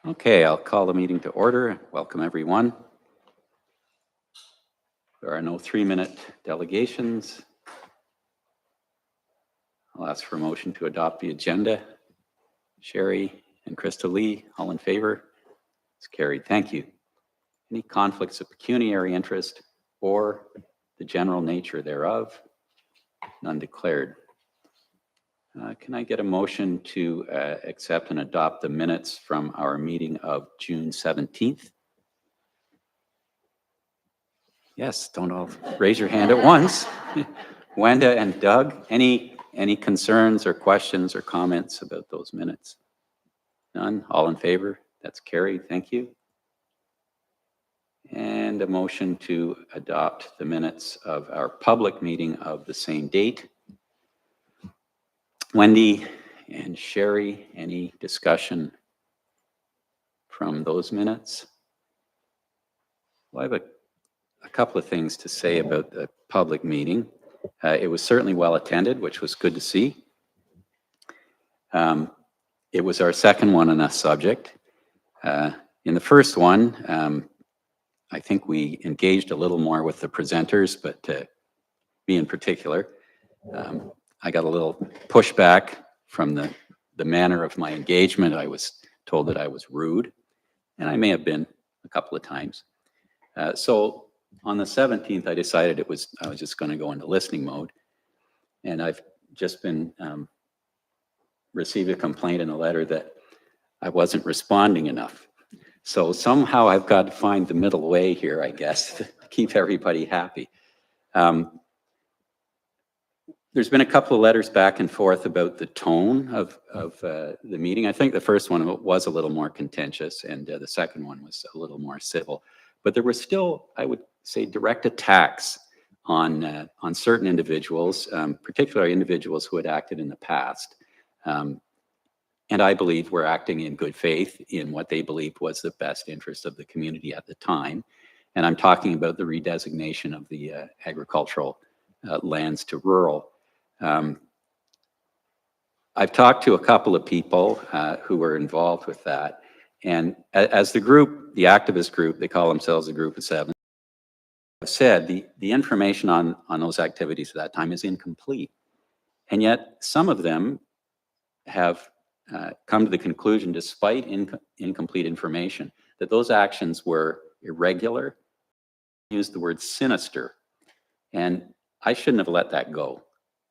Okay, I'll call the meeting to order. Welcome, everyone. There are no 3-minute delegations. I'll ask for a motion to adopt the agenda. Sherry and Krista Lee, all in favor? It's carried. Thank you. Any conflicts of pecuniary interest or the general nature thereof? None declared. Can I get a motion to accept and adopt the minutes from our meeting of June 17th? Yes, don't all raise your hand at once. Wanda and Doug, any concerns or questions or comments about those minutes? None? All in favor? That's carried. Thank you. And a motion to adopt the minutes of our public meeting of the same date. Wendy and Sherry, any discussion from those minutes? Well, I have a couple of things to say about the public meeting. It was certainly well attended, which was good to see. It was our second one on that subject. In the first one, I think we engaged a little more with the presenters, but me in particular, I got a little pushback from the manner of my engagement. I was told that I was rude, and I may have been a couple of times. So on the 17th, I decided I was just going to go into listening mode, and I've just been received a complaint in a letter that I wasn't responding enough. So somehow I've got to find the middle way here, I guess, to keep everybody happy. There's been a couple of letters back and forth about the tone of the meeting. I think the first one was a little more contentious, and the second one was a little more civil. But there were still, I would say, direct attacks on certain individuals, particularly individuals who had acted in the past. And I believe were acting in good faith in what they believed was the best interest of the community at the time. And I'm talking about the redesignation of the agricultural lands to rural. I've talked to a couple of people who were involved with that. And as the group, the activist group, they call themselves a group of 7, said the information on those activities at that time is incomplete. And yet some of them have come to the conclusion, despite incomplete information, that those actions were irregular, used the word sinister. And I shouldn't have let that go.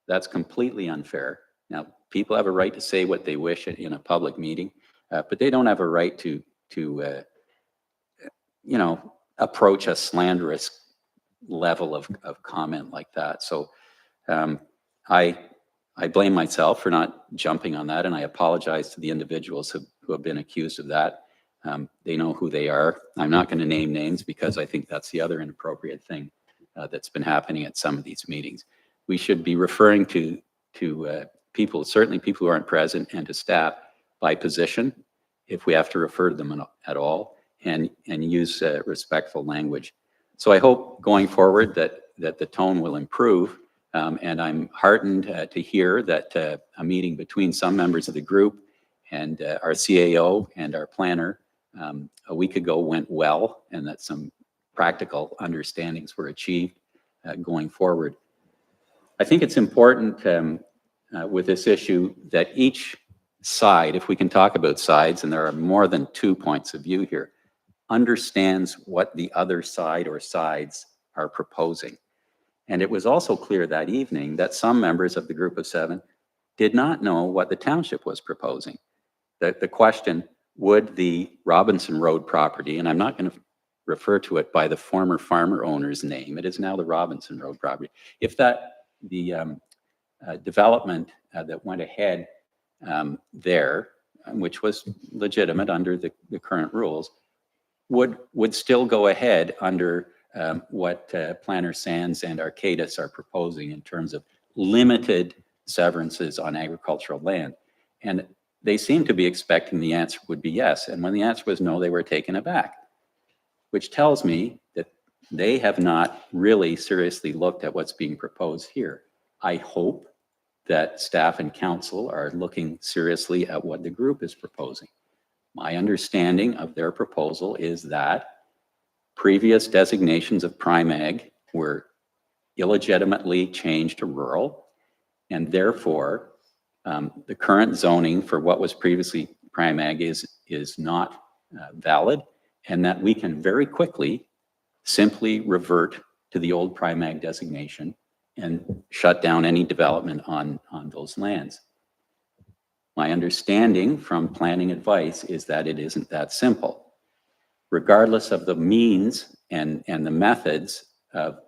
That's completely unfair. Now, people have a right to say what they wish in a public meeting, but they don't have a right to approach a slanderous level of comment like that. So I blame myself for not jumping on that, and I apologize to the individuals who have been accused of that. They know who they are. I'm not going to name names because I think that's the other inappropriate thing that's been happening at some of these meetings. We should be referring to people, certainly people who aren't present, and to staff by position, if we have to refer to them at all, and use respectful language. So I hope going forward that the tone will improve. And I'm heartened to hear that a meeting between some members of the group and our CAO and our planner a week ago went well, and that some practical understandings were achieved going forward. I think it's important with this issue that each side, if we can talk about sides, and there are more than 2 points of view here, understands what the other side or sides are proposing. And it was also clear that evening that some members of the group of 7 did not know what the township was proposing. The question, would the Robinson Road property, and I'm not going to refer to it by the former farmer owner's name, it is now the Robinson Road property, if the development that went ahead there, which was legitimate under the current rules, would still go ahead under what Planner Sands and Arcadis are proposing in terms of limited severances on agricultural land. And they seemed to be expecting the answer would be yes. And when the answer was no, they were taken aback, which tells me that they have not really seriously looked at what's being proposed here. I hope that staff and council are looking seriously at what the group is proposing. My understanding of their proposal is that previous designations of prime ag were illegitimately changed to rural, and therefore the current zoning for what was previously prime ag is not valid, and that we can very quickly simply revert to the old prime ag designation and shut down any development on those lands. My understanding from planning advice is that it isn't that simple. Regardless of the means and the methods of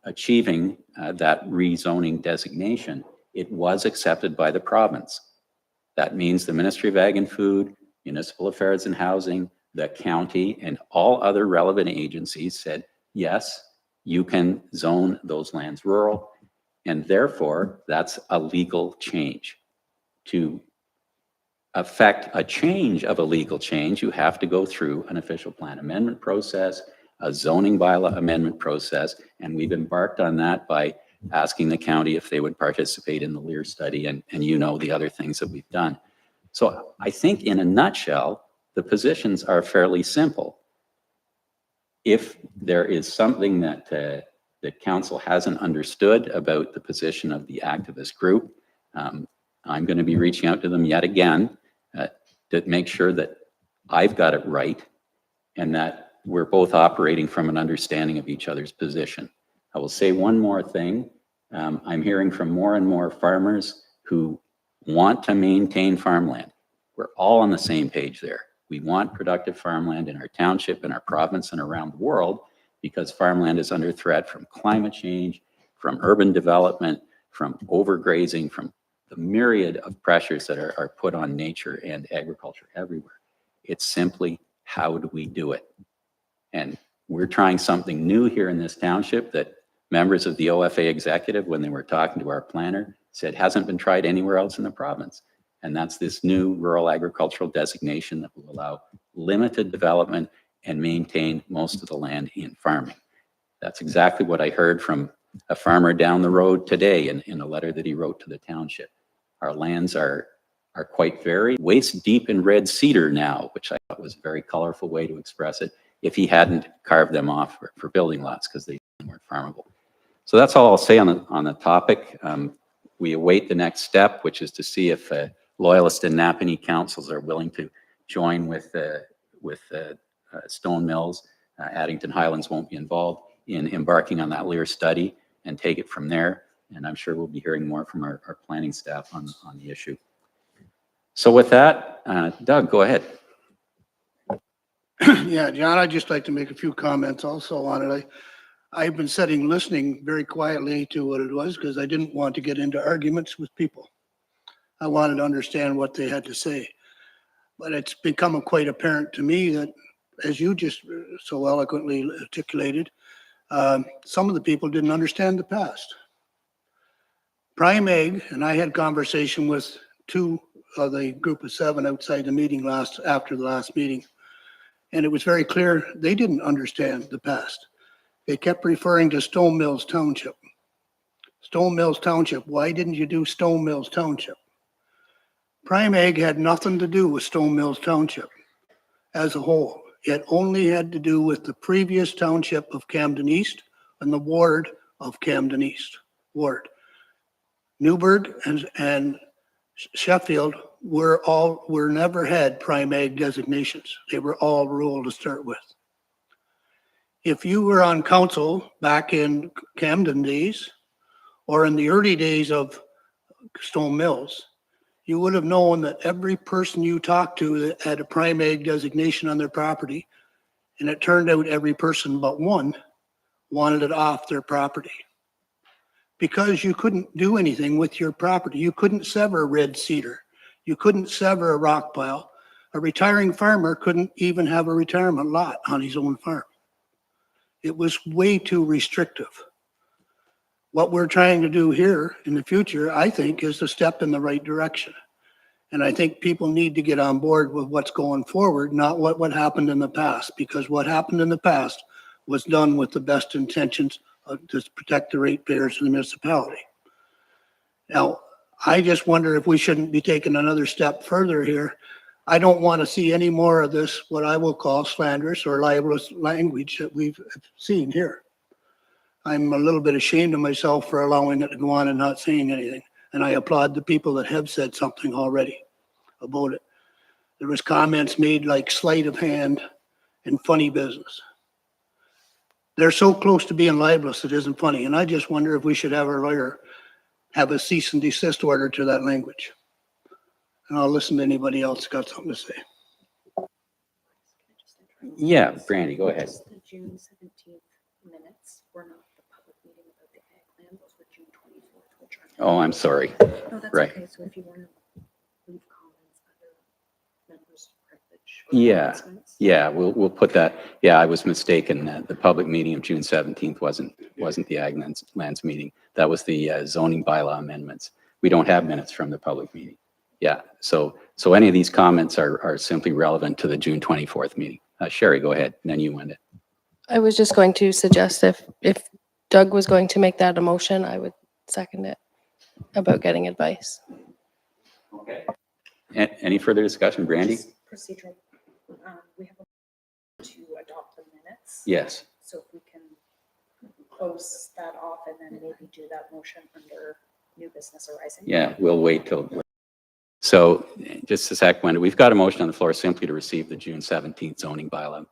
achieving that rezoning designation, it was accepted by the province. That means the Ministry of Ag and Food, Municipal Affairs and Housing, the county, and all other relevant agencies said, yes, you can zone those lands rural, and therefore that's a legal change. To affect a change of a legal change, you have to go through an official plan amendment process, a zoning bylaw amendment process, and we've embarked on that by asking the county if they would participate in the Lear study and the other things that we've done. So I think in a nutshell, the positions are fairly simple. If there is something that that council hasn't understood about the position of the activist group, I'm going to be reaching out to them yet again to make sure that I've got it right and that we're both operating from an understanding of each other's position. I will say one more thing. I'm hearing from more and more farmers who want to maintain farmland. We're all on the same page there. We want productive farmland in our township, in our province, and around the world because farmland is under threat from climate change, from urban development, from overgrazing, from the myriad of pressures that are put on nature and agriculture everywhere. It's simply, how do we do it? And we're trying something new here in this township that members of the OFA executive, when they were talking to our planner, said hasn't been tried anywhere else in the province. And that's this new rural agricultural designation that will allow limited development and maintain most of the land in farming. That's exactly what I heard from a farmer down the road today in a letter that he wrote to the township. Our lands are quite varied, waist deep in red cedar now, which I thought was a very colorful way to express it, if he hadn't carved them off for building lots because they weren't farmable. So that's all I'll say on the topic. We await the next step, which is to see if Loyalist and Napanee councils are willing to join with Stone Mills. Addington Highlands won't be involved in embarking on that Lear study and take it from there. And I'm sure we'll be hearing more from our planning staff on the issue. So with that, Doug, go ahead. Yeah, John, I'd just like to make a few comments also on it. I've been sitting listening very quietly to what it was because I didn't want to get into arguments with people. I wanted to understand what they had to say. But it's become quite apparent to me that, as you just so eloquently articulated, some of the people didn't understand the past. Prime Ag, and I had conversation with two of the group of 7 outside the meeting after the last meeting, and it was very clear they didn't understand the past. They kept referring to Stone Mills Township. Stone Mills Township, why didn't you do Stone Mills Township? Prime Ag had nothing to do with Stone Mills Township as a whole. It only had to do with the previous township of Camden East and the ward of Camden East ward. Newburgh and Sheffield were never had prime ag designations. They were all rural to start with. If you were on council back in Camden days or in the early days of Stone Mills, you would have known that every person you talked to that had a prime ag designation on their property, and it turned out every person but one wanted it off their property. Because you couldn't do anything with your property. You couldn't sever red cedar. You couldn't sever a rock pile. A retiring farmer couldn't even have a retirement lot on his own farm. It was way too restrictive. What we're trying to do here in the future, I think, is a step in the right direction. And I think people need to get on board with what's going forward, not what happened in the past, because what happened in the past was done with the best intentions to protect the ratepayers of the municipality. Now, I just wonder if we shouldn't be taking another step further here I don't want to see any more of this, what I will call slanderous or libelous language that we've seen here. I'm a little bit ashamed of myself for allowing it to go on and not saying anything. And I applaud the people that have said something already about it. There was comments made like sleight of hand and funny business. They're so close to being libelous, it isn't funny. And I just wonder if we should have our lawyer have a cease and desist order to that language. And I'll listen to anybody else who's got something to say. Yeah, Brandy, go ahead. The June 17th minutes were not the public meeting about the ag land, those were June 24th, which are. Oh, I'm sorry. No, that's right. okay, so if you want to leave comments, other members' privilege. Yeah. announcements. Yeah, we'll put that. Yeah, I was mistaken. The public meeting of June 17th wasn't the Ag Lands meeting. That was the zoning bylaw amendments. We don't have minutes from the public meeting. Yeah, so any of these comments are simply relevant to the June 24th meeting. Sherry, go ahead, and then you went it. I was just going to suggest if Doug was going to make that a motion, I would second it about getting advice. Okay. Any further discussion, Brandy? Just procedural, we have to adopt the minutes. Yes. So if we can close that off and then maybe do that motion under new business arising. Yeah, we'll wait till. So just a sec, Wendy, we've got a motion on the floor simply to receive the June 17th zoning bylaw.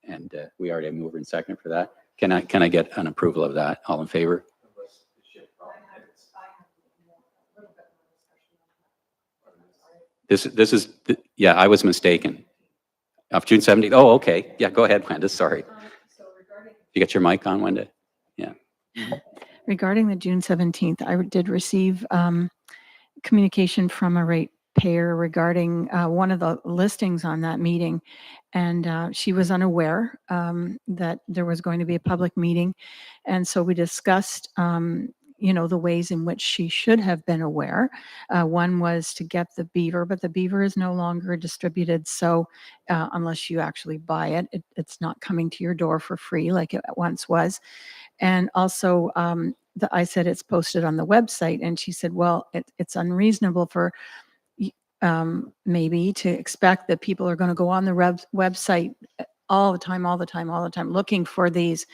And we already have mover and second for that. Can I get an approval of that? All in favor? This is, yeah, I was mistaken. Of June 17th. Oh, okay. Yeah, go ahead, Wenda. Sorry. You got your mic on, Wenda? Yeah. Regarding the June 17th, I did receive communication from a ratepayer regarding one of the listings on that meeting. And she was unaware that there was going to be a public meeting. And so we discussed, the ways in which she should have been aware. One was to get the beaver, but the beaver is no longer distributed. So unless you actually buy it, it's not coming to your door for free like it once was. And also, I said it's posted on the website, and she said, well, it's unreasonable for maybe to expect that people are going to go on the website all the time, looking for these,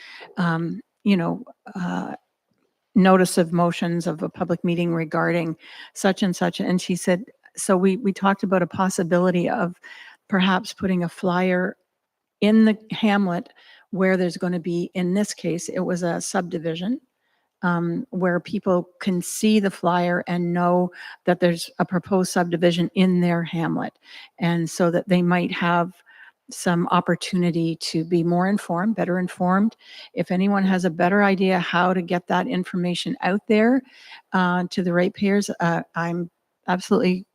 notice of motions of a public meeting regarding such and such. And she said, so we talked about a possibility of perhaps putting a flyer in the hamlet where there's going to be, in this case, it was a subdivision, where people can see the flyer and know that there's a proposed subdivision in their hamlet. And so that they might have some opportunity to be more informed, better informed. If anyone has a better idea how to get that information out there to the ratepayers, I'm absolutely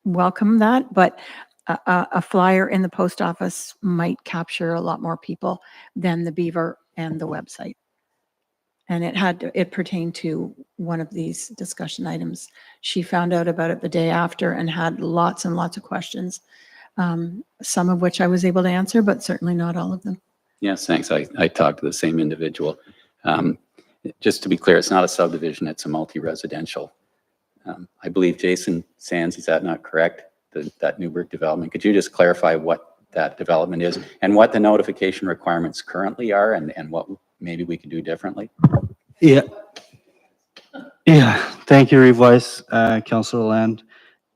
welcome that. But a flyer in the post office might capture a lot more people than the beaver and the website. And it pertained to one of these discussion items. She found out about it the day after and had lots and lots of questions, some of which I was able to answer, but certainly not all of them. Yes, thanks. I talked to the same individual. Just to be clear, it's not a subdivision, it's a multi-residential. I believe Jason Sands, is that not correct? That Newburgh development. Could you just clarify what that development is and what the notification requirements currently are and what maybe we could do differently? Yeah. Thank you, Reeve Weiss, Councilor Land.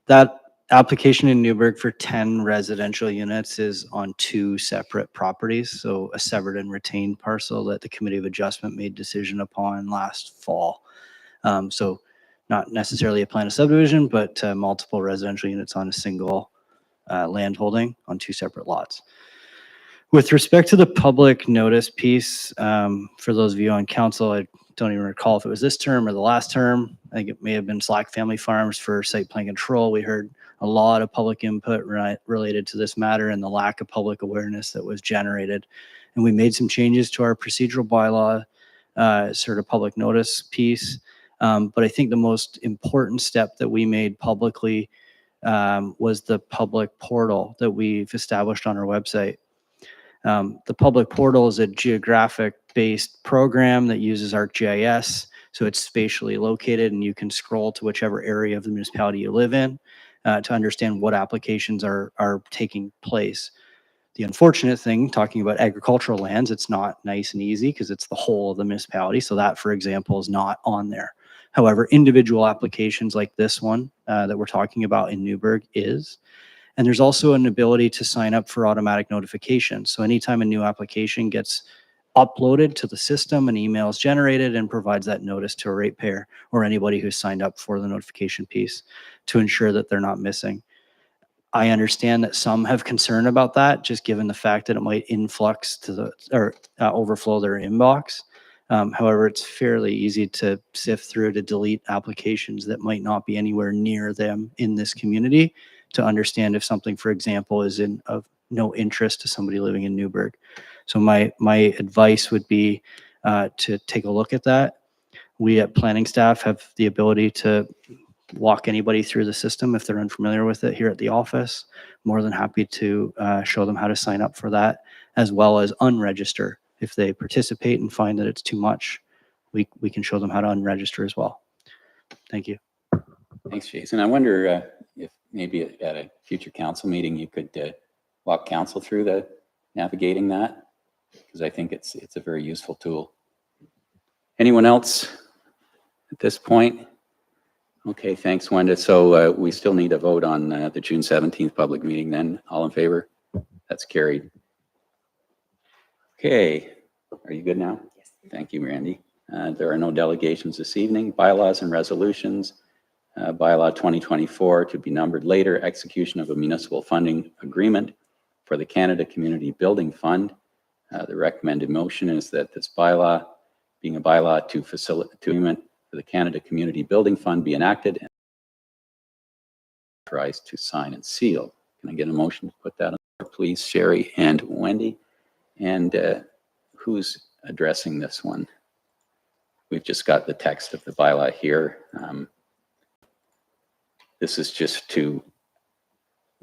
That application in Newburgh for 10 residential units is on 2 separate properties. So a severed and retained parcel that the Committee of Adjustment made decision upon last fall. So not necessarily a plan of subdivision, but multiple residential units on a single land holding on 2 separate lots. With respect to the public notice piece, for those of you on council, I don't even recall if it was this term or the last term. I think it may have been Slack Family Farms for site plan control. We heard a lot of public input related to this matter and the lack of public awareness that was generated. And we made some changes to our procedural bylaw, sort of public notice piece. But I think the most important step that we made publicly was the public portal that we've established on our website. The public portal is a geographic-based program that uses ArcGIS, so it's spatially located and you can scroll to whichever area of the municipality you live in. to understand what applications are taking place. The unfortunate thing, talking about agricultural lands, it's not nice and easy because it's the whole of the municipality. So that, for example, is not on there. However, individual applications like this one that we're talking about in Newburgh is. And there's also an ability to sign up for automatic notifications. So anytime a new application gets uploaded to the system, an email is generated and provides that notice to a ratepayer or anybody who's signed up for the notification piece to ensure that they're not missing. I understand that some have concern about that, just given the fact that it might influx to the, or overflow their inbox. However, it's fairly easy to sift through to delete applications that might not be anywhere near them in this community to understand if something, for example, is of no interest to somebody living in Newburgh. So my advice would be to take a look at that. We at planning staff have the ability to walk anybody through the system if they're unfamiliar with it here at the office. More than happy to show them how to sign up for that, as well as unregister. If they participate and find that it's too much, we can show them how to unregister as well. Thank you. Thanks, Jason. I wonder if maybe at a future council meeting, you could walk council through the navigating that, because I think it's a very useful tool. Anyone else at this point? Okay, thanks, Wenda. So we still need a vote on the June 17th public meeting then. All in favor? That's carried. Okay, are you good now? Yes. Thank you, Randy. There are no delegations this evening. Bylaws and resolutions. Bylaw 2024 to be numbered later, execution of a municipal funding agreement for the Canada Community Building Fund. The recommended motion is that this bylaw, being a bylaw to facilitate agreement for the Canada Community Building Fund, be enacted and authorized to sign and seal. Can I get a motion to put that on there, please, Sherry and Wendy? And who's addressing this one? We've just got the text of the bylaw here. This is just to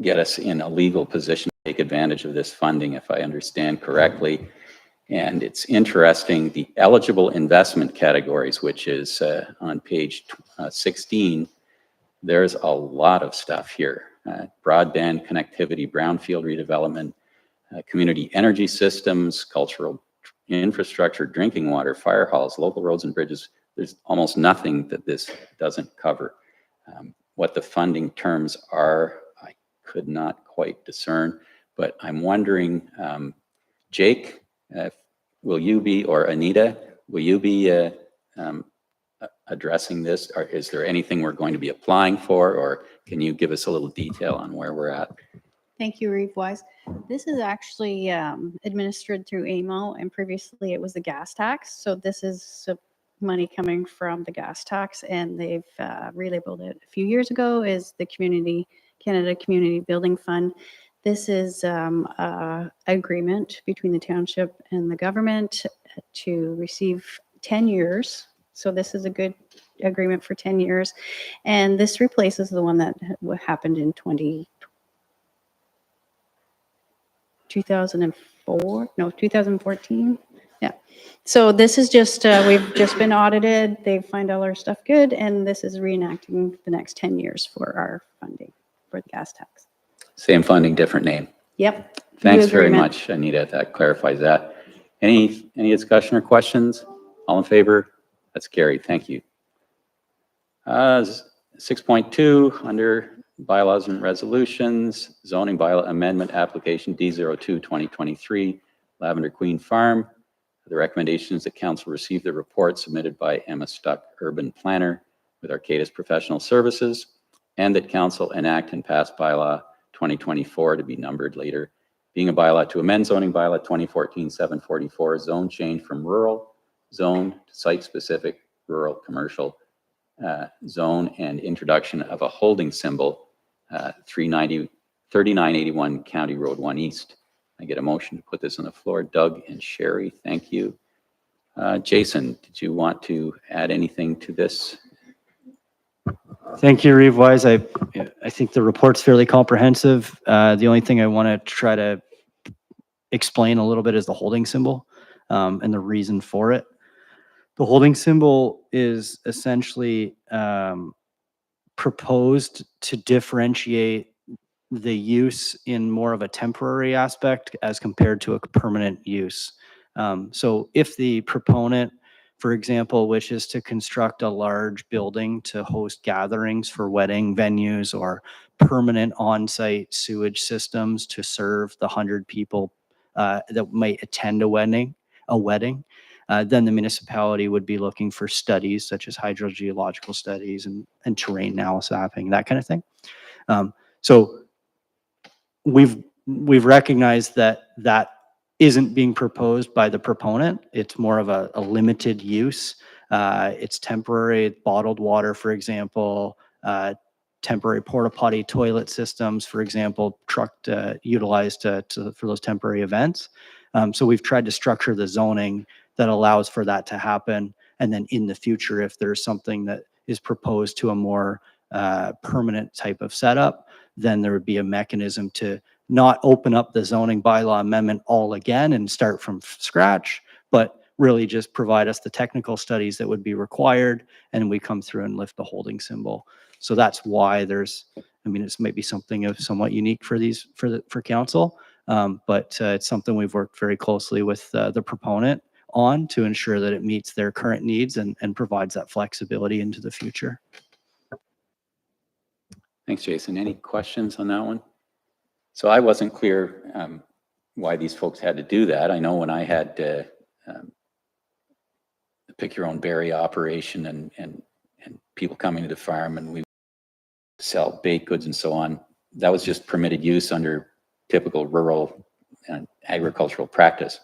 get us in a legal position to take advantage of this funding, if I understand correctly. And it's interesting, the eligible investment categories, which is on page 16, there's a lot of stuff here. Broadband connectivity, brownfield redevelopment, community energy systems, cultural infrastructure, drinking water, fire halls, local roads and bridges. There's almost nothing that this doesn't cover. What the funding terms are, I could not quite discern, but I'm wondering, Jake, will you be, or Anita, will you be addressing this? Or is there anything we're going to be applying for, or can you give us a little detail on where we're at? Thank you, Reeve Wise. This is actually administered through AMO, and previously it was the gas tax. So this is money coming from the gas tax, and they've relabeled it a few years ago as the Canada Community Building Fund. This is an agreement between the township and the government to receive 10 years. So this is a good agreement for 10 years. And this replaces the one that happened in 2014. Yeah. So this is just, we've just been audited. They find all our stuff good. And this is reenacting the next 10 years for our funding for the gas tax. Same funding, different name. Yep. Thanks New very agreement. much, Anita. That clarifies that. Any discussion or questions? All in favor? That's carried. Thank you. 6.2 under bylaws and resolutions, zoning bylaw amendment application D02-2023, Lavender Queen Farm. The recommendation is that council receive the report submitted by Emma Stuck, urban planner with Arcadis Professional Services, and that council enact and pass bylaw 2024 to be numbered later, being a bylaw to amend zoning bylaw 2014-744, zone change from rural zone to site-specific rural commercial zone, and introduction of a holding symbol 3981 County Road 1 East. I get a motion to put this on the floor. Doug and Sherry, thank you. Jason, did you want to add anything to this? Thank you, Reeve Wise. I think the report's fairly comprehensive. The only thing I want to try to explain a little bit is the holding symbol and the reason for it. The holding symbol is essentially proposed to differentiate the use in more of a temporary aspect as compared to a permanent use. So if the proponent, for example, wishes to construct a large building to host gatherings for wedding venues or permanent on-site sewage systems to serve the 100 people that might attend a wedding, then the municipality would be looking for studies such as hydrogeological studies and terrain analysis mapping, that kind of thing. So we've recognized that isn't being proposed by the proponent. It's more of a limited use. It's temporary bottled water, for example, temporary porta potty toilet systems, for example, utilized for those temporary events. So we've tried to structure the zoning that allows for that to happen. And then in the future, if there's something that is proposed to a more permanent type of setup, then there would be a mechanism to not open up the zoning bylaw amendment all again and start from scratch, but really just provide us the technical studies that would be required, and we come through and lift the holding symbol. So that's why it's maybe something of somewhat unique for council, but it's something we've worked very closely with the proponent on to ensure that it meets their current needs and provides that flexibility into the future. Thanks, Jason. Any questions on that one? So I wasn't clear why these folks had to do that. I know when I had the pick your own berry operation and people coming to the farm and we sell baked goods and so on, that was just permitted use under typical rural and agricultural practice.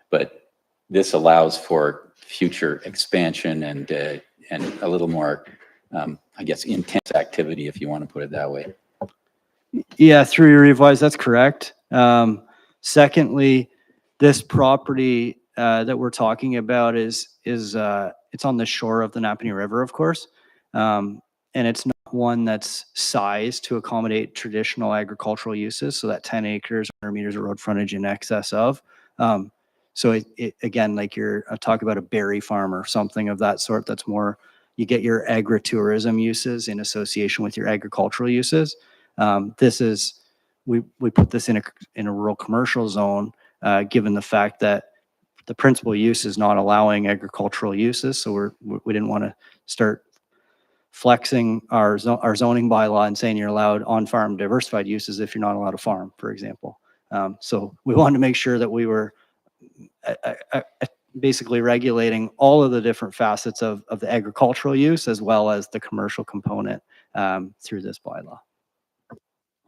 But this allows for future expansion and a little more, I guess, intense activity, if you want to put it that way. Yeah, through your revise, that's correct. Secondly, this property that we're talking about is it's on the shore of the Napanee River, of course, and it's not one that's sized to accommodate traditional agricultural uses. So that 10 acres, 100 meters of road frontage in excess of. So it again, like you're talking about a berry farm or something of that sort. That's more you get your agritourism uses in association with your agricultural uses. We put this in a rural commercial zone, given the fact that the principal use is not allowing agricultural uses. So we didn't want to start flexing our zoning bylaw and saying you're allowed on-farm diversified uses if you're not allowed to farm, for example. So we wanted to make sure that we were basically regulating all of the different facets of the agricultural use as well as the commercial component through this bylaw.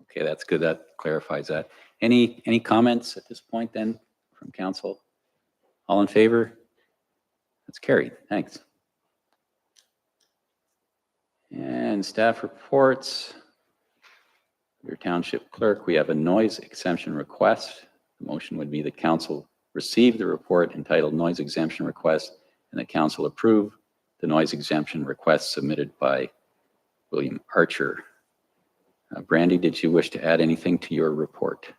Okay, that's good. That clarifies that. Any comments at this point then from council? All in favor? That's carried. Thanks. And staff reports. Your township clerk, we have a noise exemption request. The motion would be the council receive the report entitled Noise Exemption Request and the council approve the noise exemption request submitted by William Archer. Brandy, did you wish to add anything to your report?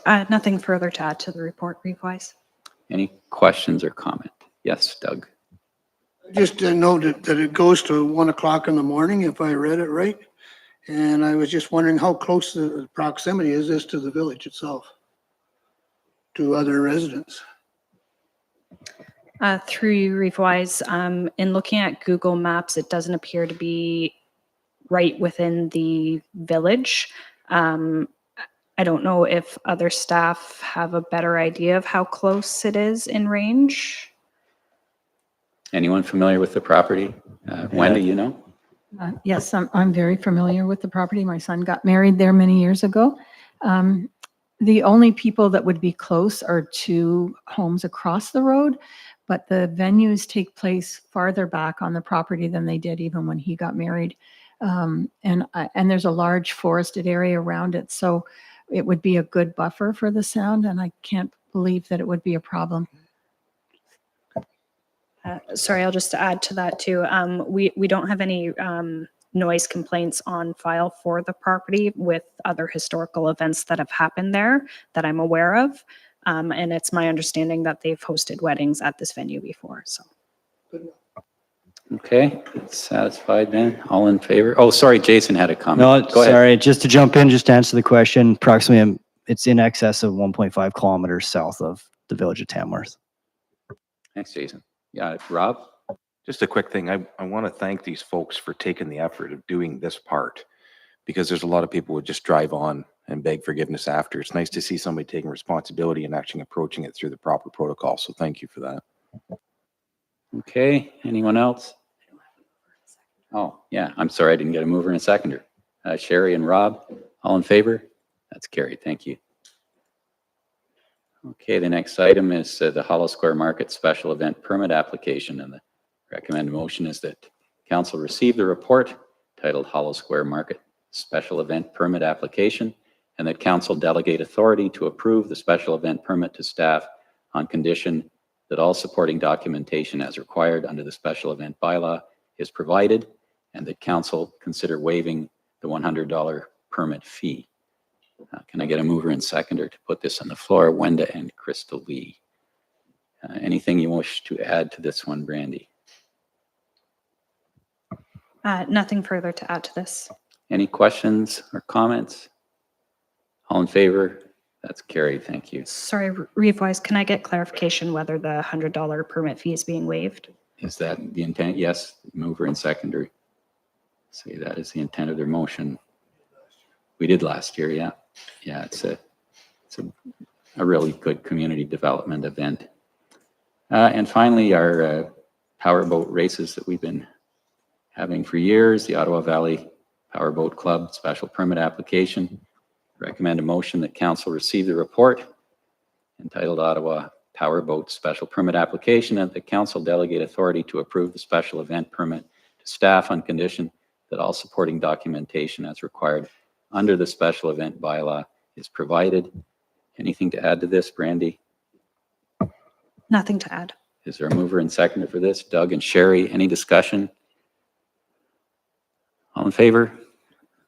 Nothing further to add to the report, Reeve-wise. Any questions or comment? Yes, Doug. Just noted that it goes to 1 o'clock in the morning, if I read it right. And I was just wondering how close the proximity is this to the village itself, to other residents. Through you, Reeve-wise, in looking at Google Maps, it doesn't appear to be right within the village. I don't know if other staff have a better idea of how close it is in range. Anyone familiar with the property? Wendy, you know? Yes, I'm very familiar with the property. My son got married there many years ago. The only people that would be close are two homes across the road, but the venues take place farther back on the property than they did even when he got married. And there's a large forested area around it, so it would be a good buffer for the sound, and I can't believe that it would be a problem. Sorry, I'll just add to that too. We don't have any noise complaints on file for the property with other historical events that have happened there that I'm aware of. And it's my understanding that they've hosted weddings at this venue before. So Okay, satisfied then? All in favor? Oh, sorry, Jason had a comment. No, Go ahead. sorry, just to jump in, just to answer the question, approximately, it's in excess of 1.5 kilometers south of the village of Tamworth. Thanks, Jason. Yeah, Rob? Just a quick thing. I want to thank these folks for taking the effort of doing this part, because there's a lot of people who just drive on and beg forgiveness after. It's nice to see somebody taking responsibility and actually approaching it through the proper protocol. So thank you for that. Okay, anyone else? Oh, yeah, I'm sorry, I didn't get a mover and a seconder. Sherry and Rob, all in favor? That's carried, thank you. Okay, the next item is the Hollow Square Market Special Event Permit Application, and the recommended motion is that council receive the report titled Hollow Square Market Special Event Permit Application, and that council delegate authority to approve the special event permit to staff on condition that all supporting documentation as required under the special event bylaw is provided, and that council consider waiving the $100 permit fee. Can I get a mover and seconder to put this on the floor? Wenda and Crystal Lee. Anything you wish to add to this one, Brandy? Nothing further to add to this. Any questions or comments? All in favor? That's carried. Thank you. Sorry, Reeve-wise, can I get clarification whether the $100 permit fee is being waived? Is that the intent? Yes, mover and seconder. Say that is the intent of their motion. We did last year, yeah. Yeah, it's a really good community development event. And finally, our powerboat races that we've been having for years, the Ottawa Valley Powerboat Club special permit application. Recommend a motion that council receive the report entitled Ottawa Powerboat Special Permit Application, and the council delegate authority to approve the special event permit to staff on condition that all supporting documentation as required under the special event bylaw is provided. Anything to add to this, Brandy? Nothing to add. Is there a mover and seconder for this? Doug and Sherry, any discussion? All in favor?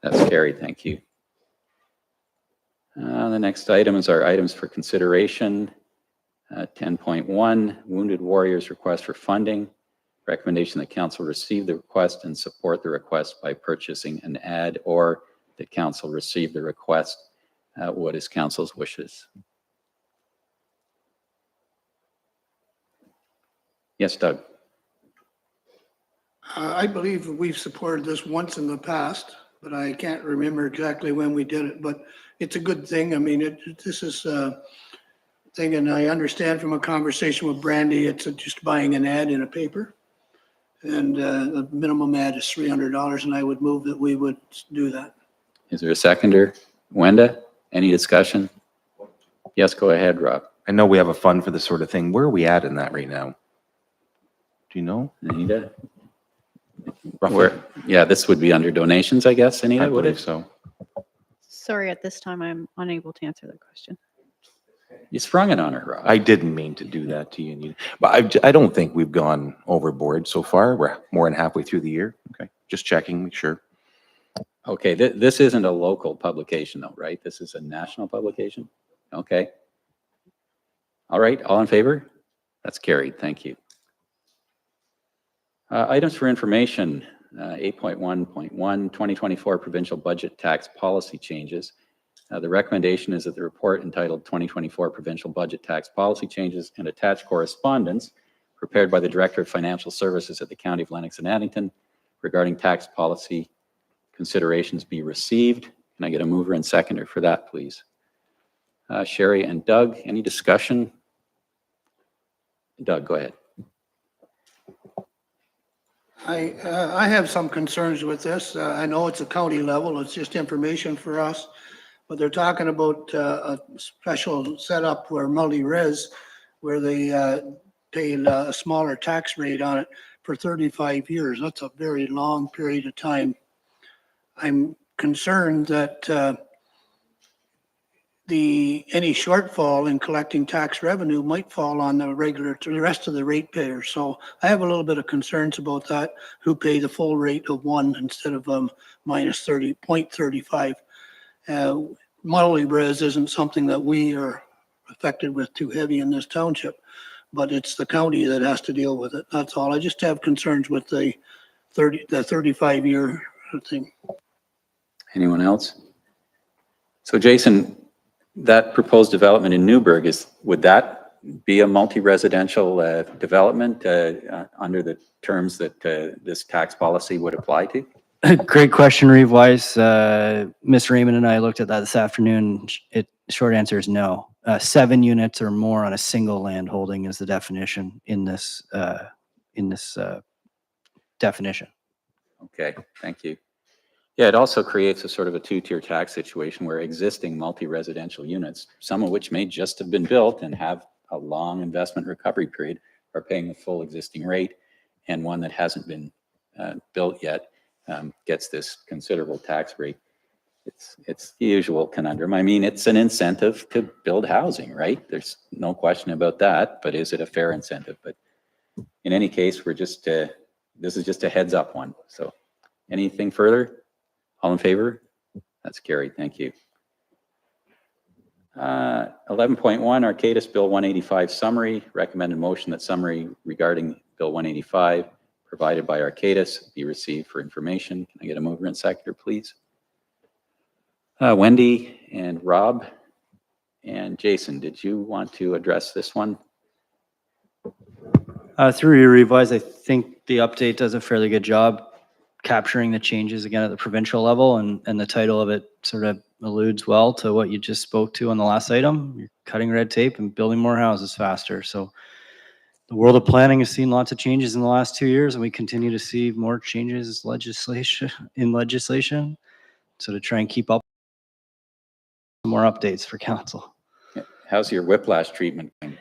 That's carried, thank you. The next item is our items for consideration. 10.1, Wounded Warriors request for funding. Recommendation that council receive the request and support the request by purchasing an ad, or that council receive the request. What is council's wishes? Yes, Doug. I believe we've supported this once in the past, but I can't remember exactly when we did it, but it's a good thing. I mean, this is a thing, and I understand from a conversation with Brandy, it's just buying an ad in a paper. And the minimum ad is $300, and I would move that we would do that. Is there a seconder? Wenda, any discussion? Yes, go ahead, Rob. I know we have a fund for this sort of thing. Where are we at in that right now? Do you know? Anita? Roughly? Where, yeah, this would be under donations, I guess, I Anita, would believe it? so. Sorry, at this time, I'm unable to answer that question. You sprung it on her, Rob. I didn't mean to do that to you. But I don't think we've gone overboard so far. We're more than halfway through the year. Okay, just checking, make sure. Okay, this isn't a local publication though, right? This is a national publication? Okay. All right, all in favor? That's carried, thank you. Items for information, 8.1.1, 2024 provincial budget tax policy changes. The recommendation is that the report entitled 2024 provincial budget tax policy changes and attached correspondence prepared by the Director of Financial Services at the County of Lennox and Addington regarding tax policy considerations be received. Can I get a mover and seconder for that, please? Sherry and Doug, any discussion? Doug, go ahead. I have some concerns with this. I know it's a county level, it's just information for us. But they're talking about a special setup where multi-res, where they pay a smaller tax rate on it for 35 years. That's a very long period of time. I'm concerned that any shortfall in collecting tax revenue might fall on the rest of the ratepayers. So I have a little bit of concerns about that, who pay the full rate of 1 instead of minus 30.35. Multi-res isn't something that we are affected with too heavy in this township. but it's the county that has to deal with it. That's all. I just have concerns with the 35-year thing. Anyone else? So Jason, that proposed development in Newburgh would that be a multi-residential development under the terms that this tax policy would apply to? Great question, Reeve Wise. Ms. Raymond and I looked at that this afternoon. Short answer is no. 7 units or more on a single land holding is the definition in this definition. Okay, thank you. Yeah, it also creates a sort of a two-tier tax situation where existing multi-residential units, some of which may just have been built and have a long investment recovery period, are paying the full existing rate, and one that hasn't been built yet gets this considerable tax rate. It's the usual conundrum. I mean, it's an incentive to build housing, right? There's no question about that, but is it a fair incentive? But in any case, we're just, this is just a heads up one. So anything further? All in favor? That's carried. Thank you. 11.1, Arcadis Bill 185 summary. Recommended motion that summary regarding Bill 185 provided by Arcadis be received for information. Can I get a mover and seconder, please? Wendy and Rob and Jason, did you want to address this one? Through your revise, I think the update does a fairly good job capturing the changes again at the provincial level, and the title of it sort of alludes well to what you just spoke to on the last item. You're cutting red tape and building more houses faster. So the world of planning has seen lots of changes in the last 2 years, and we continue to see more changes in legislation. So to try and keep up, more updates for council. How's your whiplash treatment going?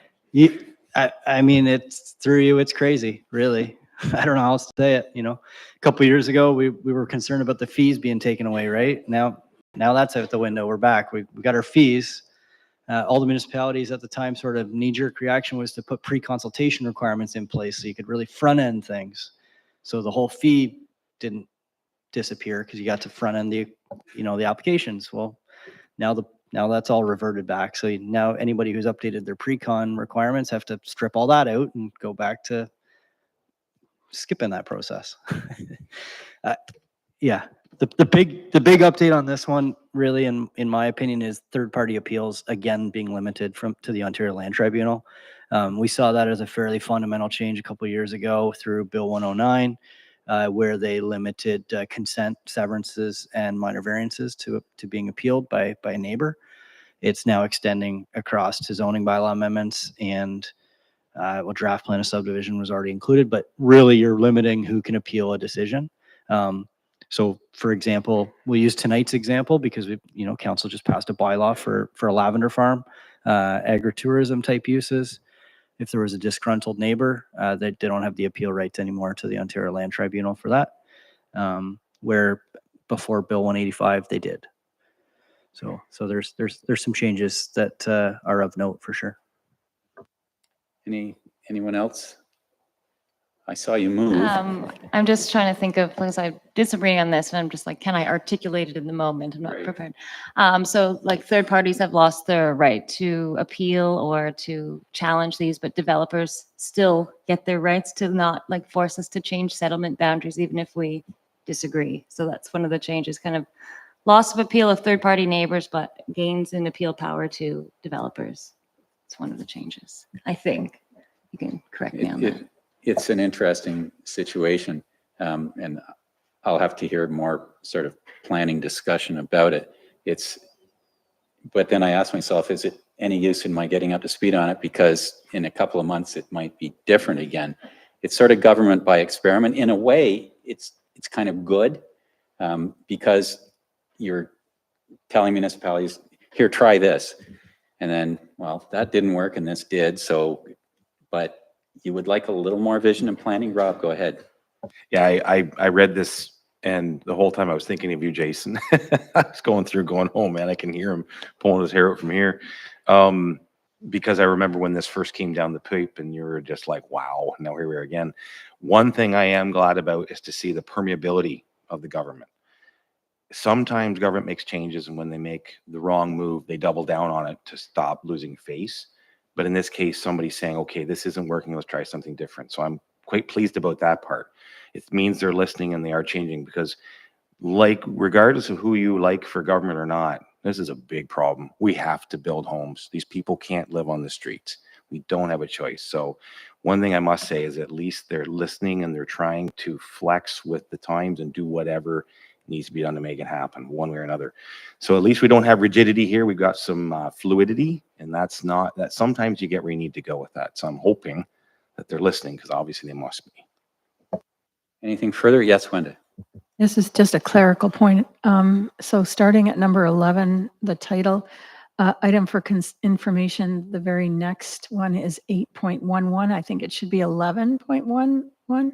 I mean, it's through you, it's crazy, really. I don't know how else to say it. You know, a couple of years ago, we were concerned about the fees being taken away, right? Now that's out the window. We're back. We got our fees. All the municipalities at the time, sort of knee-jerk reaction was to put pre-consultation requirements in place so you could really front-end things. So the whole fee didn't disappear because you got to front-end the applications. Well, now that's all reverted back. So now anybody who's updated their pre-con requirements have to strip all that out and go back to skipping that process. Yeah, the big update on this one, really, in my opinion, is third-party appeals again being limited to the Ontario Land Tribunal. We saw that as a fairly fundamental change a couple of years ago through Bill 109, where they limited consent, severances, and minor variances to being appealed by a neighbor. It's now extending across to zoning bylaw amendments, and draft plan of subdivision was already included, but really you're limiting who can appeal a decision. So for example, we'll use tonight's example because council just passed a bylaw for a lavender farm, agritourism type uses. If there was a disgruntled neighbor, they don't have the appeal rights anymore to the Ontario Land Tribunal for that, where before Bill 185 they did. So there's some changes that are of note for sure. Anyone else? I saw you move. I'm just trying to think of, because I did some reading on this and I'm just like, can I articulate it in the moment? I'm not Right. prepared. So like third parties have lost their right to appeal or to challenge these, but developers still get their rights to not like force us to change settlement boundaries, even if we disagree. So that's one of the changes, kind of loss of appeal of third party neighbors, but gains in appeal power to developers. It's one of the changes, I think. You can correct me on that. It's an interesting situation, and I'll have to hear more sort of planning discussion about it. But then I ask myself, is it any use in my getting up to speed on it? Because in a couple of months, it might be different again. It's sort of government by experiment. In a way, it's kind of good because you're telling municipalities, here, try this. And then, well, that didn't work and this did. So, but you would like a little more vision and planning? Rob, go ahead. Yeah, I read this and the whole time I was thinking of you, Jason. I was going home, man, I can hear him pulling his hair out from here. Because I remember when this first came down the pipe and you were just like, wow, now here we are again. One thing I am glad about is to see the permeability of the government. Sometimes government makes changes, and when they make the wrong move, they double down on it to stop losing face. But in this case, somebody's saying, okay, this isn't working, let's try something different. So I'm quite pleased about that part. It means they're listening and they are changing, because like, regardless of who you like for government or not, this is a big problem. We have to build homes. These people can't live on the streets. We don't have a choice. So one thing I must say is at least they're listening and they're trying to flex with the times and do whatever needs to be done to make it happen one way or another. So at least we don't have rigidity here. We've got some fluidity, and that's not, that sometimes you get where you need to go with that. So I'm hoping that they're listening, because obviously they must be. Anything further? Yes, Wenda. This is just a clerical point. So starting at number 11, the title, item for information, the very next one is 8.11. I think it should be 11.11.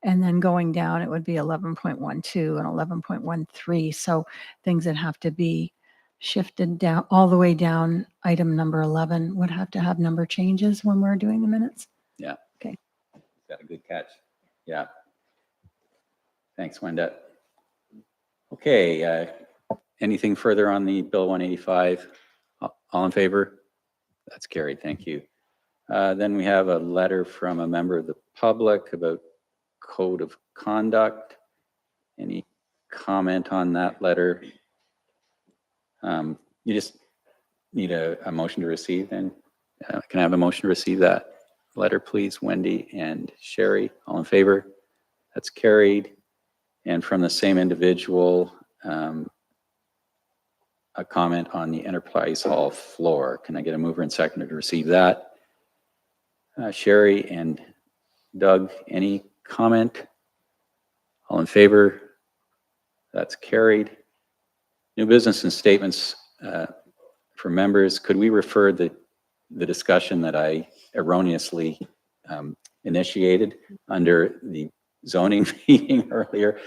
And then going down, it would be 11.12 and 11.13. So things that have to be shifted down, all the way down, item number 11 would have to have number changes when we're doing the minutes. Yeah. Okay. Got a good catch. Yeah. Thanks, Wenda. Okay, anything further on the Bill 185? All in favor? That's carried. Thank you. Then we have a letter from a member of the public about code of conduct. Any comment on that letter? You just need a motion to receive then. Can I have a motion to receive that letter, please? Wendy and Sherry, all in favor? That's carried. And from the same individual, a comment on the Enterprise Hall floor. Can I get a mover and seconder to receive that? Sherry and Doug, any comment? All in favor? That's carried. New business and statements for members. Could we refer the discussion that I erroneously initiated under the zoning meeting earlier,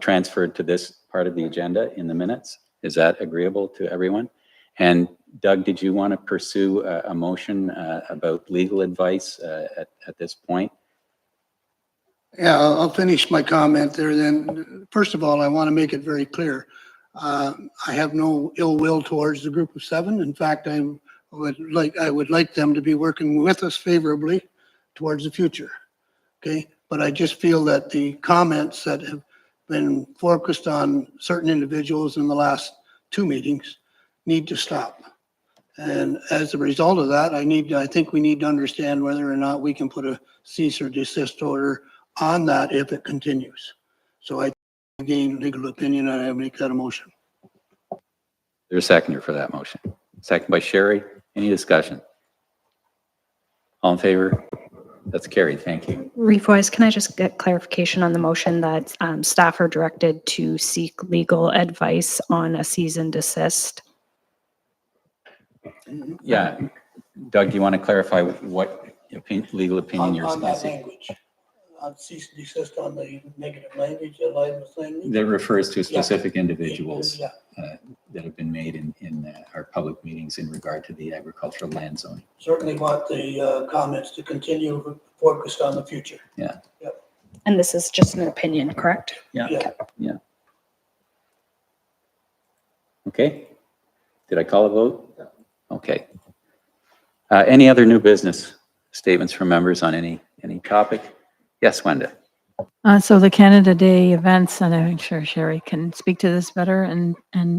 transferred to this part of the agenda in the minutes? Is that agreeable to everyone? And Doug, did you want to pursue a motion about legal advice at this point? Yeah, I'll finish my comment there then. First of all, I want to make it very clear. I have no ill will towards the group of seven. In fact, I would like them to be working with us favorably towards the future. Okay, but I just feel that the comments that have been focused on certain individuals in the last two meetings need to stop. And as a result of that, I think we need to understand whether or not we can put a cease or desist order on that if it continues. So I gain legal opinion and I make that a motion. There's a seconder for that motion. Second by Sherry. Any discussion? All in favor? That's carried. Thank you. Reeve-wise, can I just get clarification on the motion that staff are directed to seek legal advice on a cease and desist? Yeah. Doug, do you want to clarify what legal opinion you're On that seeking? language, on cease and desist on the negative language that I was saying. That refers to specific individuals Yeah, that have been made in our public meetings in regard to the agricultural land zoning. certainly want the comments to continue focused on the future. Yeah. And this is just an opinion, correct? Yeah. Okay. Did I call a vote? Okay. Any other new business statements from members on any topic? Yes, Wenda. So the Canada Day events, and I'm sure Sherry can speak to this better, and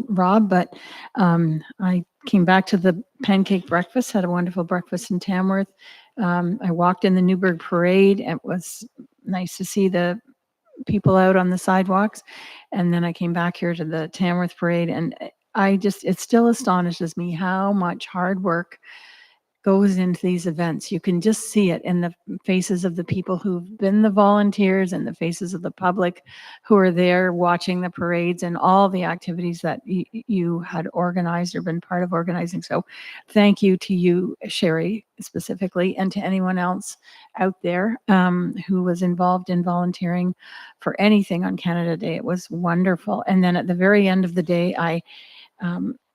Rob, but I came back to the pancake breakfast, had a wonderful breakfast in Tamworth. I walked in the Newburgh Parade. It was nice to see the people out on the sidewalks. And then I came back here to the Tamworth Parade, and it still astonishes me how much hard work goes into these events. You can just see it in the faces of the people who've been the volunteers and the faces of the public who are there watching the parades and all the activities that you had organized or been part of organizing. So thank you to you, Sherry, specifically, and to anyone else out there who was involved in volunteering for anything on Canada Day. It was wonderful. And then at the very end of the day,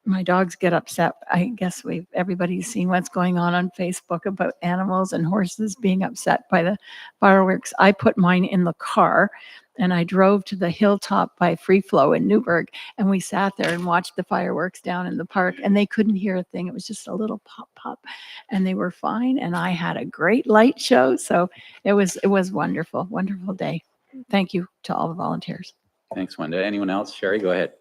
my dogs get upset. I guess everybody's seen what's going on Facebook about animals and horses being upset by the fireworks. I put mine in the car and I drove to the hilltop by Free Flow in Newburgh, and we sat there and watched the fireworks down in the park, and they couldn't hear a thing. It was just a little pop pop, and they were fine. And I had a great light show, so it was wonderful, wonderful day. Thank you to all the volunteers. Thanks, Wanda. Anyone else? Sherry, go ahead.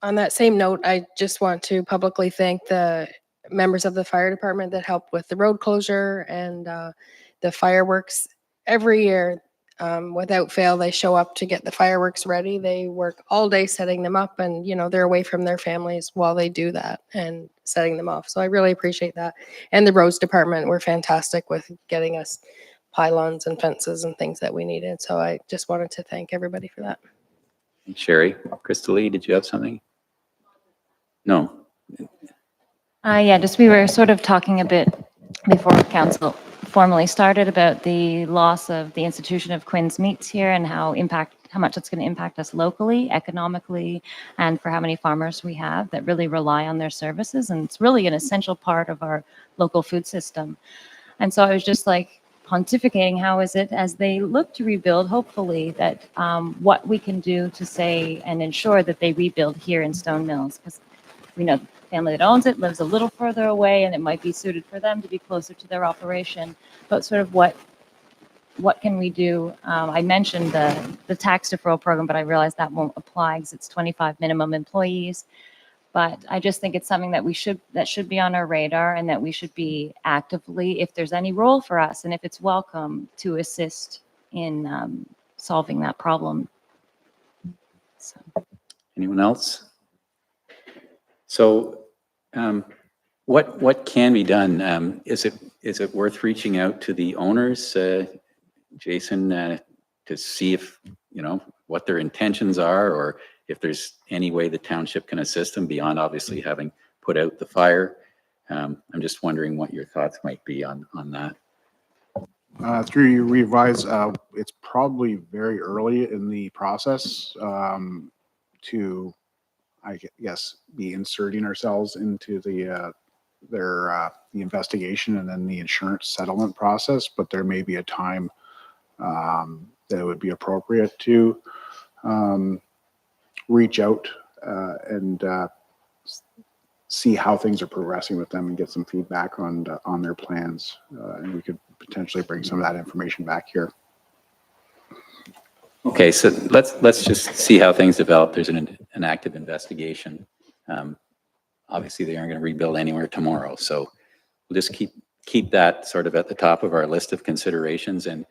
On that same note, I just want to publicly thank the members of the fire department that helped with the road closure and the fireworks. Every year, without fail, they show up to get the fireworks ready. They work all day setting them up, and they're away from their families while they do that and setting them off. So I really appreciate that. And the roads department were fantastic with getting us pylons and fences and things that we needed. So I just wanted to thank everybody for that. Sherry, Crystal Lee, did you have something? No. Yeah, just we were sort of talking a bit before council formally started about the loss of the institution of Quinn's Meats here and how much it's going to impact us locally, economically, and for how many farmers we have that really rely on their services. And it's really an essential part of our local food system. And so I was just like pontificating, how is it as they look to rebuild, hopefully, that what we can do to say and ensure that they rebuild here in Stone Mills, because we know the family that owns it lives a little further away, and it might be suited for them to be closer to their operation. But sort of what can we do? I mentioned the tax deferral program, but I realized that won't apply because it's 25 minimum employees. But I just think it's something that should be on our radar, and that we should be actively, if there's any role for us, and if it's welcome, to assist in solving that problem. So. Anyone else? So what can be done? Is it worth reaching out to the owners, Jason, to see if, what their intentions are, or if there's any way the township can assist them beyond obviously having put out the fire? I'm just wondering what your thoughts might be on that. Through your revise, it's probably very early in the process to, I guess, be inserting ourselves into the investigation and then the insurance settlement process. But there may be a time that it would be appropriate to reach out and see how things are progressing with them and get some feedback on their plans. And we could potentially bring some of that information back here. Okay, so let's just see how things develop. There's an active investigation. Obviously, they aren't going to rebuild anywhere tomorrow, so we'll just keep that sort of at the top of our list of considerations, and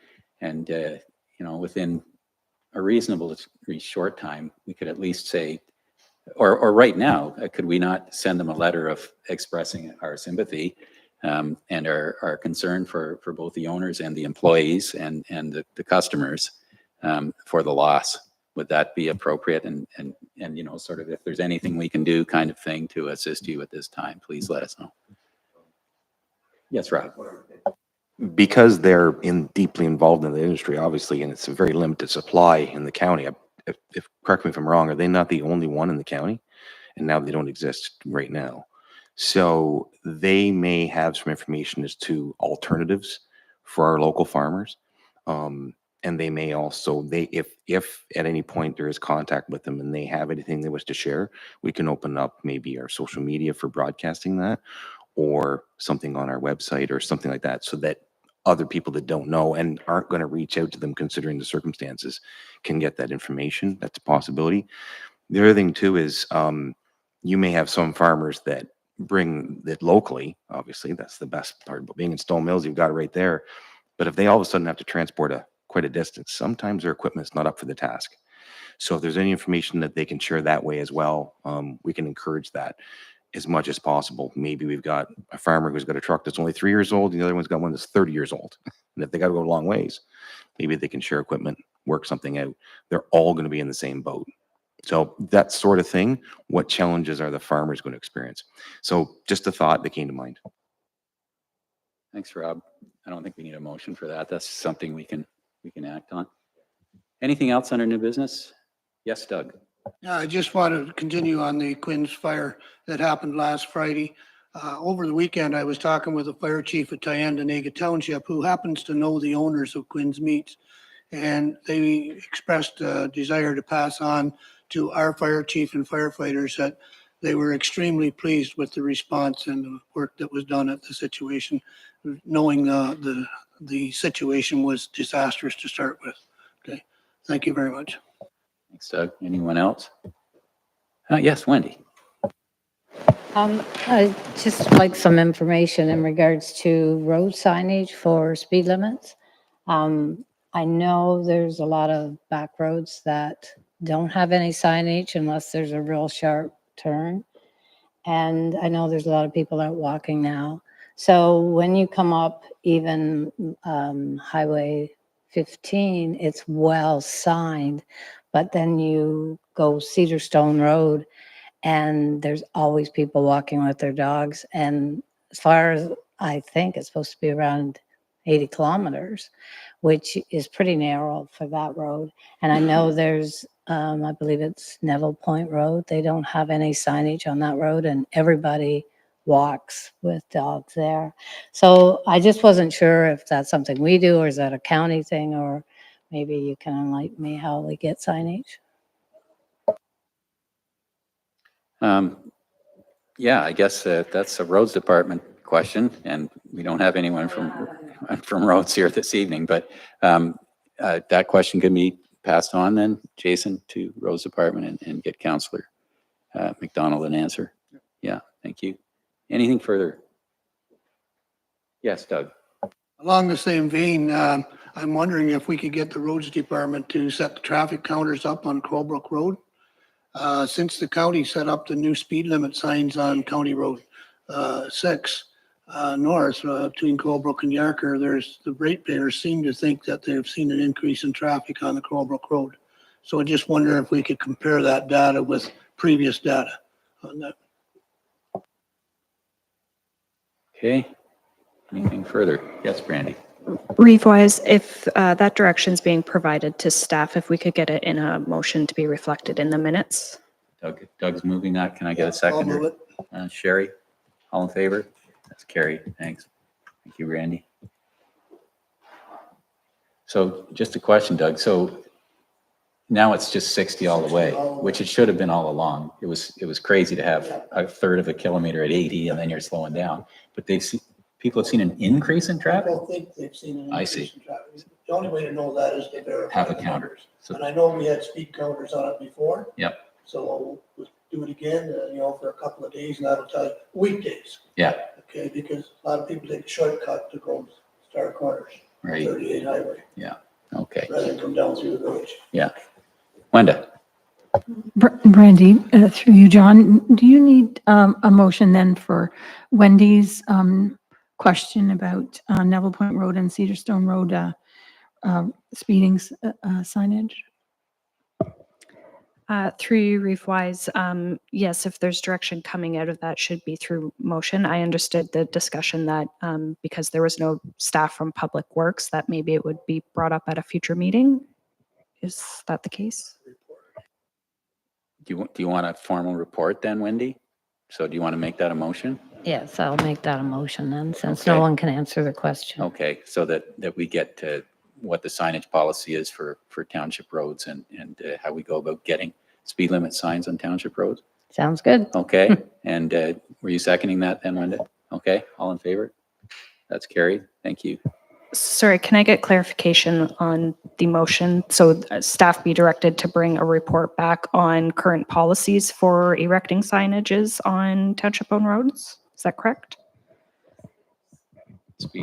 within a reasonably short time, we could at least say, or right now, could we not send them a letter of expressing our sympathy and our concern for both the owners and the employees and the customers for the loss? Would that be appropriate? And sort of if there's anything we can do, kind of thing, to assist you at this time, please let us know. Yes, Rob. Because they're deeply involved in the industry, obviously, and it's a very limited supply in the county. If correct me if I'm wrong, are they not the only one in the county? And now they don't exist right now. So they may have some information as to alternatives for our local farmers. And they may also, if at any point there is contact with them and they have anything they wish to share, we can open up maybe our social media for broadcasting that, or something on our website or something like that, so that other people that don't know and aren't going to reach out to them considering the circumstances can get that information. That's a possibility. The other thing too is you may have some farmers that bring it locally. Obviously, that's the best part about being in Stone Mills. You've got it right there. But if they all of a sudden have to transport quite a distance, sometimes their equipment is not up for the task. So if there's any information that they can share that way as well, we can encourage that as much as possible. Maybe we've got a farmer who's got a truck that's only 3 years old, and the other one's got one that's 30 years old. And if they got to go a long ways, maybe they can share equipment, work something out. They're all going to be in the same boat. So that sort of thing, what challenges are the farmers going to experience? So just a thought that came to mind. Thanks, Rob. I don't think we need a motion for that. That's something we can act on. Anything else under new business? Yes, Doug. Yeah, I just want to continue on the Quinn's fire that happened last Friday. Over the weekend, I was talking with the fire chief at Tyandanega Township, who happens to know the owners of Quinn's Meats. And they expressed a desire to pass on to our fire chief and firefighters that they were extremely pleased with the response and the work that was done at the situation, knowing the situation was disastrous to start with. Okay, thank you very much. Thanks, Doug. Anyone else? Yes, Wendy. I'd just like some information in regards to road signage for speed limits. I know there's a lot of back roads that don't have any signage unless there's a real sharp turn. And I know there's a lot of people out walking now. So when you come up even Highway 15, it's well signed, but then you go Cedar Stone Road and there's always people walking with their dogs. And as far as I think, it's supposed to be around 80 kilometers, which is pretty narrow for that road. And I know there's, I believe it's Neville Point Road. They don't have any signage on that road and everybody walks with dogs there. So I just wasn't sure if that's something we do or is that a county thing, or maybe you can enlighten me how we get signage. Yeah, I guess that's a roads department question, and we don't have anyone from roads here this evening, but that question can be passed on then, Jason, to roads department and get Councillor McDonald an answer. Yeah, thank you. Anything further? Yes, Doug. Along the same vein, I'm wondering if we could get the roads department to set the traffic counters up on Crowbrook Road. Since the county set up the new speed limit signs on County Road 6 north between Crowbrook and Yarker, the ratepayers seem to think that they've seen an increase in traffic on the Crowbrook Road. So I just wonder if we could compare that data with previous data on that. Okay. Anything further? Yes, Brandy. Reeve-wise, if that direction's being provided to staff, if we could get it in a motion to be reflected in the minutes. Doug's moving that. Can I get a I'll seconder? move it. Sherry, all in favor? That's carried. Thanks. Thank you, Randy. So just a question, Doug. So now it's just 60 all the way, which it should have been all along. It was crazy to have a third of a kilometer at 80 and then you're slowing down. But people have seen an increase in I traffic? don't think they've seen an I increase see. in traffic. The only way to know that is to verify. Have a the counter. numbers. So, And I know we had speed counters on it before. Yep. So we'll do it again, for a couple of days, and that'll tell you, weekdays. Yeah. Okay, because a lot of people take a shortcut to go Star Corners, right. 38 highway, Okay. rather than come down through the village. Wenda. Brandy, through you, John, do you need a motion then for Wendy's question about Neville Point Road and Cedar Stone Road speeding signage? Through you, Reeve-wise, yes, if there's direction coming out of that, should be through motion. I understood the discussion that because there was no staff from Public Works, that maybe it would be brought up at a future meeting. Is that the case? Do you want a formal report then, Wendy? So do you want to make that a motion? Yes, I'll make that a motion then, since Okay. no one can answer the question. Okay, so that we get to what the signage policy is for township roads and how we go about getting speed limit signs on township roads. Sounds good. Okay, and were you seconding that then, Wenda? Okay, all in favor? That's carried. Thank you. Sorry, can I get clarification on the motion? So staff be directed to bring a report back on current policies for erecting signages on township-owned roads? Is that correct?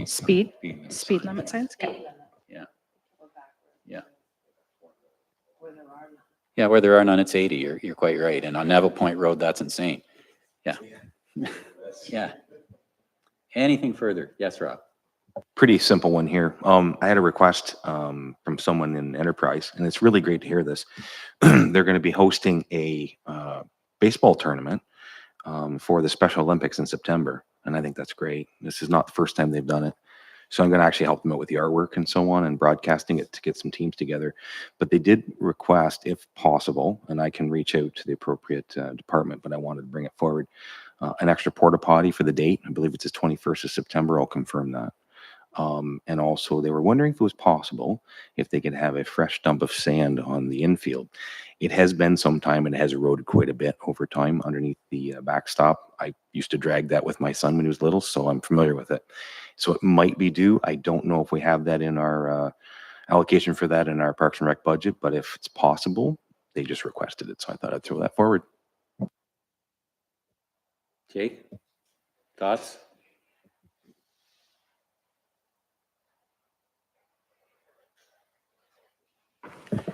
Speed limit signs? Okay. Yeah, where there are none, it's 80. You're quite right. And on Neville Point Road, that's insane. Yeah. Yeah. Anything further? Yes, Rob. Pretty simple one here. I had a request from someone in Enterprise, and it's really great to hear this. They're going to be hosting a baseball tournament for the Special Olympics in September, and I think that's great. This is not the first time they've done it. So I'm going to actually help them out with the artwork and so on and broadcasting it to get some teams together. But they did request, if possible, and I can reach out to the appropriate department, but I wanted to bring it forward, an extra porta potty for the date. I believe it's the 21st of September. I'll confirm that. And also they were wondering if it was possible if they could have a fresh dump of sand on the infield. It has been some time and it has eroded quite a bit over time underneath the backstop. I used to drag that with my son when he was little, so I'm familiar with it. So it might be due. I don't know if we have that in our allocation for that in our Parks and Rec budget, but if it's possible, they just requested it. So I thought I'd throw that forward. Jake, thoughts?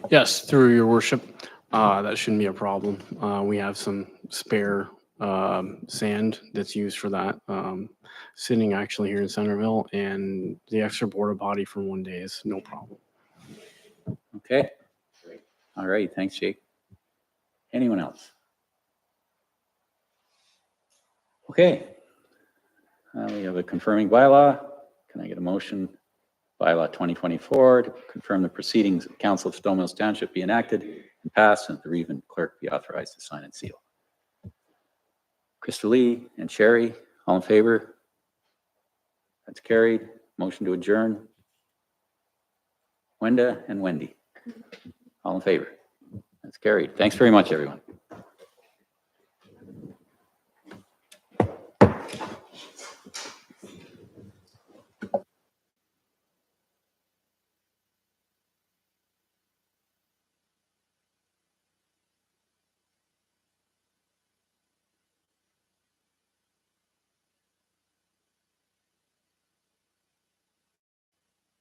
Yes, through your worship, that shouldn't be a problem. We have some spare sand that's used for that, sitting actually here in Centerville, and the extra porta potty for one day is no problem. Okay. All right, thanks, Jake. Anyone else? Okay. We have a confirming bylaw. Can I get a motion? Bylaw 2024 to confirm the proceedings of the Council of Stone Mills Township be enacted and passed, and the Reeve clerk be authorized to sign and seal. Krista Lee and Sherry, all in favor? That's carried. Motion to adjourn. Wenda and Wendy, all in favor? That's carried. Thanks very much, everyone.